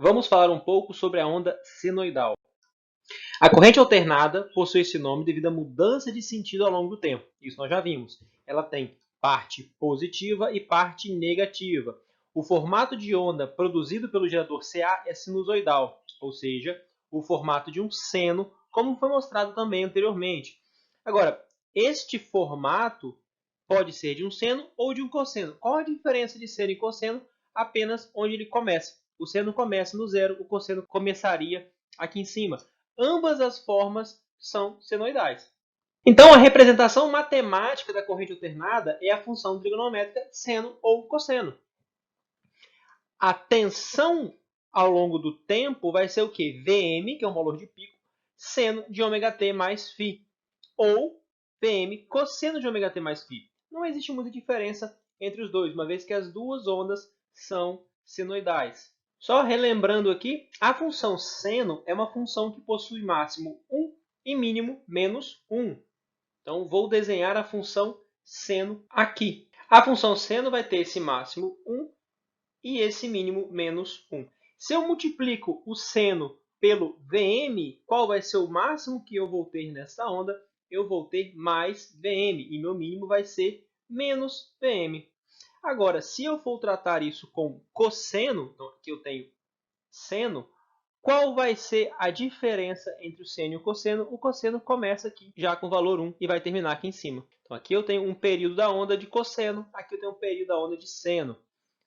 Vamos falar um pouco sobre a onda senoidal. A corrente alternada possui esse nome devido à mudança de sentido ao longo do tempo. Isso nós já vimos. Ela tem parte positiva e parte negativa. O formato de onda produzido pelo gerador Ca é sinusoidal, ou seja, o formato de um seno, como foi mostrado também anteriormente. Agora, este formato pode ser de um seno ou de um cosseno. Qual a diferença de seno e cosseno? Apenas onde ele começa. O seno começa no zero, o cosseno começaria aqui em cima. Ambas as formas são senoidais. Então, a representação matemática da corrente alternada é a função trigonométrica seno ou cosseno. A tensão ao longo do tempo vai ser o quê? Vm, que é um valor de pico, seno de ômega-t mais φ. Ou Vm cosseno de ômega-t mais φ. Não existe muita diferença entre os dois, uma vez que as duas ondas são senoidais. Só relembrando aqui, a função seno é uma função que possui máximo 1 e mínimo menos 1. Então, vou desenhar a função seno aqui. A função seno vai ter esse máximo 1 e esse mínimo menos 1. Se eu multiplico o seno pelo Vm, qual vai ser o máximo que eu vou ter nessa onda? Eu vou ter mais Vm, e meu mínimo vai ser menos Vm. Agora, se eu for tratar isso com cosseno, então aqui eu tenho seno, qual vai ser a diferença entre o seno e o cosseno? O cosseno começa aqui já com o valor 1 e vai terminar aqui em cima. Então aqui eu tenho um período da onda de cosseno, aqui eu tenho um período da onda de seno,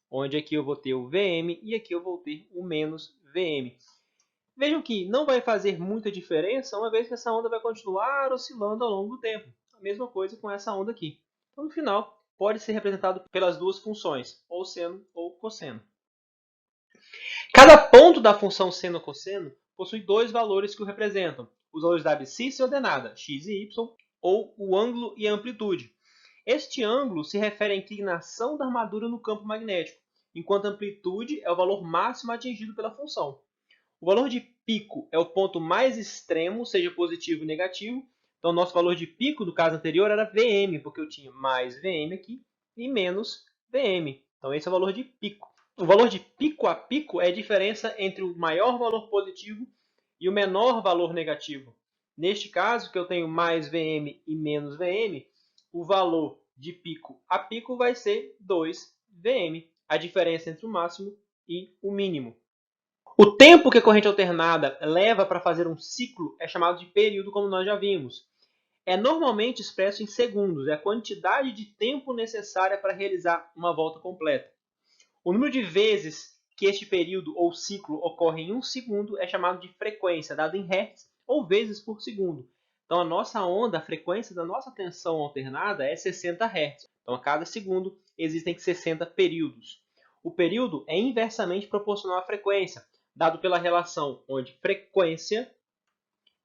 onde aqui eu vou ter o Vm e aqui eu vou ter o menos Vm. Vejam que não vai fazer muita diferença, uma vez que essa onda vai continuar oscilando ao longo do tempo. A mesma coisa com essa onda aqui. Então, no final, pode ser representado pelas duas funções, ou seno ou cosseno. Cada ponto da função seno ou cosseno possui dois valores que o representam. Os valores da abscissa e ordenada, x e y, ou o ângulo e a amplitude. Este ângulo se refere à inclinação da armadura no campo magnético, enquanto a amplitude é o valor máximo atingido pela função. O valor de pico é o ponto mais extremo, seja positivo ou negativo. Então, nosso valor de pico, do caso anterior, era Vm, porque eu tinha mais Vm aqui e menos Vm. Então, esse é o valor de pico. O valor de pico a pico é a diferença entre o maior valor positivo e o menor valor negativo. Neste caso, que eu tenho mais Vm e menos Vm, o valor de pico a pico vai ser 2Vm, a diferença entre o máximo e o mínimo. O tempo que a corrente alternada leva para fazer um ciclo é chamado de período, como nós já vimos. É normalmente expresso em segundos, é a quantidade de tempo necessária para realizar uma volta completa. O número de vezes que este período ou ciclo ocorre em um segundo é chamado de frequência, dado em hertz ou vezes por segundo. Então, a nossa onda, a frequência da nossa tensão alternada é 60 Hz. Então, a cada segundo existem 60 períodos. O período é inversamente proporcional à frequência, dado pela relação onde frequência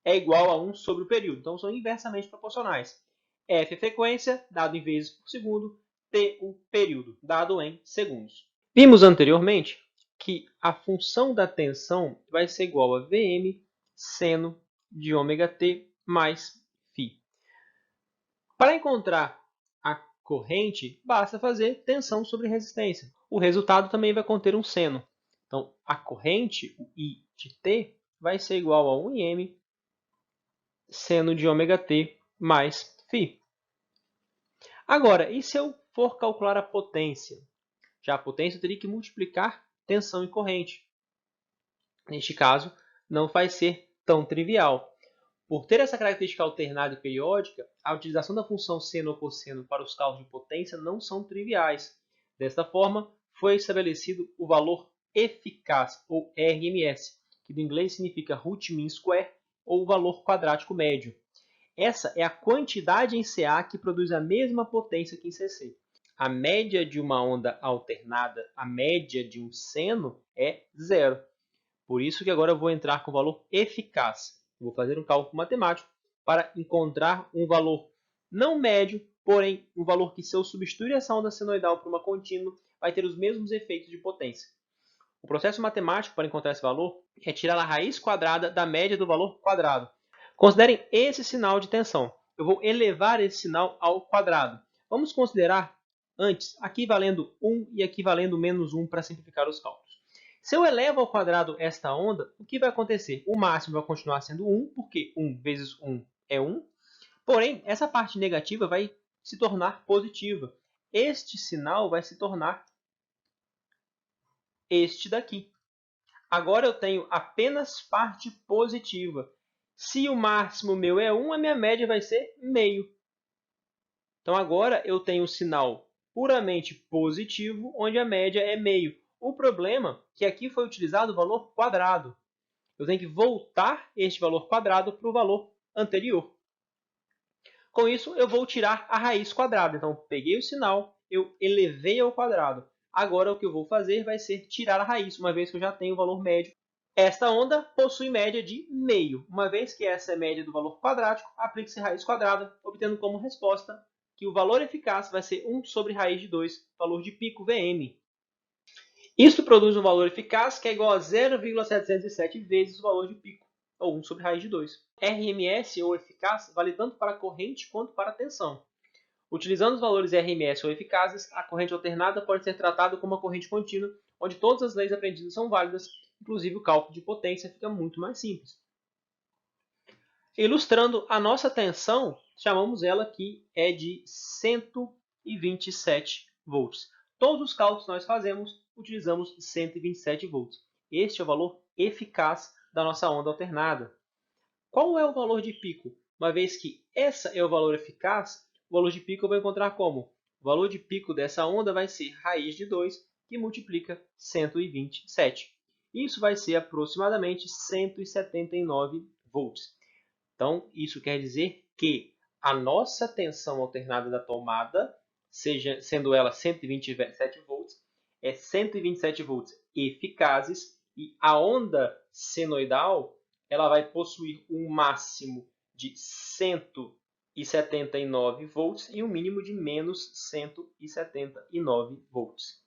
é igual a 1 sobre o período. Então, são inversamente proporcionais. F é frequência, dado em vezes por segundo, T o período, dado em segundos. Vimos anteriormente que a função da tensão vai ser igual a Vm seno de ômega-t mais φ. Para encontrar a corrente, basta fazer tensão sobre resistência. O resultado também vai conter um seno. Então, a corrente, o I de T, vai ser igual a 1m seno de ômega-t mais φ. Agora, e se eu for calcular a potência? Já a potência eu teria que multiplicar tensão e corrente. Neste caso, não vai ser tão trivial. Por ter essa característica alternada e periódica, a utilização da função seno ou cosseno para os cálculos de potência não são triviais. Desta forma, foi estabelecido o valor eficaz, ou RMS, que do inglês significa root mean square, ou o valor quadrático médio. Essa é a quantidade em Ca que produz a mesma potência que em Cc. A média de uma onda alternada, a média de um seno, é zero. Por isso que agora eu vou entrar com o valor eficaz. Vou fazer um cálculo matemático para encontrar um valor não médio, porém um valor que, se eu substituir essa onda senoidal por uma contínua, vai ter os mesmos efeitos de potência. O processo matemático para encontrar esse valor é tirar a raiz quadrada da média do valor quadrado. Considerem esse sinal de tensão. Eu vou elevar esse sinal ao quadrado. Vamos considerar antes aqui valendo 1 e aqui valendo menos 1 para simplificar os cálculos. Se eu elevo ao quadrado esta onda, o que vai acontecer? O máximo vai continuar sendo 1, porque 1 vezes 1 é 1. Porém, essa parte negativa vai se tornar positiva. Este sinal vai se tornar este daqui. Agora eu tenho apenas parte positiva. Se o máximo meu é 1, a minha média vai ser meio. Então, agora eu tenho um sinal puramente positivo, onde a média é meio. O problema é que aqui foi utilizado o valor quadrado. Eu tenho que voltar este valor quadrado para o valor anterior. Com isso, eu vou tirar a raiz quadrada. Então, peguei o sinal, eu elevei ao quadrado. Agora, o que eu vou fazer vai ser tirar a raiz, uma vez que eu já tenho o valor médio. Esta onda possui média de meio. Uma vez que essa é a média do valor quadrático, aplique-se raiz quadrada, obtendo como resposta que o valor eficaz vai ser 1 sobre raiz de 2, valor de pico Vm. Isso produz um valor eficaz que é igual a 0,707 vezes o valor de pico, ou 1 sobre raiz de 2. RMS, ou eficaz, vale tanto para a corrente quanto para a tensão. Utilizando os valores RMS ou eficazes, a corrente alternada pode ser tratada como uma corrente contínua, onde todas as leis aprendidas são válidas, inclusive o cálculo de potência fica muito mais simples. Ilustrando a nossa tensão, chamamos ela que é de 127 volts. Todos os cálculos que nós fazemos, utilizamos 127 volts. Este é o valor eficaz da nossa onda alternada. Qual é o valor de pico? Uma vez que essa é o valor eficaz, o valor de pico eu vou encontrar como? O valor de pico dessa onda vai ser raiz de 2, que multiplica 127. Isso vai ser aproximadamente 179 volts. Então, isso quer dizer que a nossa tensão alternada da tomada, sendo ela 127 volts, é 127 volts eficazes, e a onda senoidal ela vai possuir um máximo de 179 volts e um mínimo de menos 179 volts.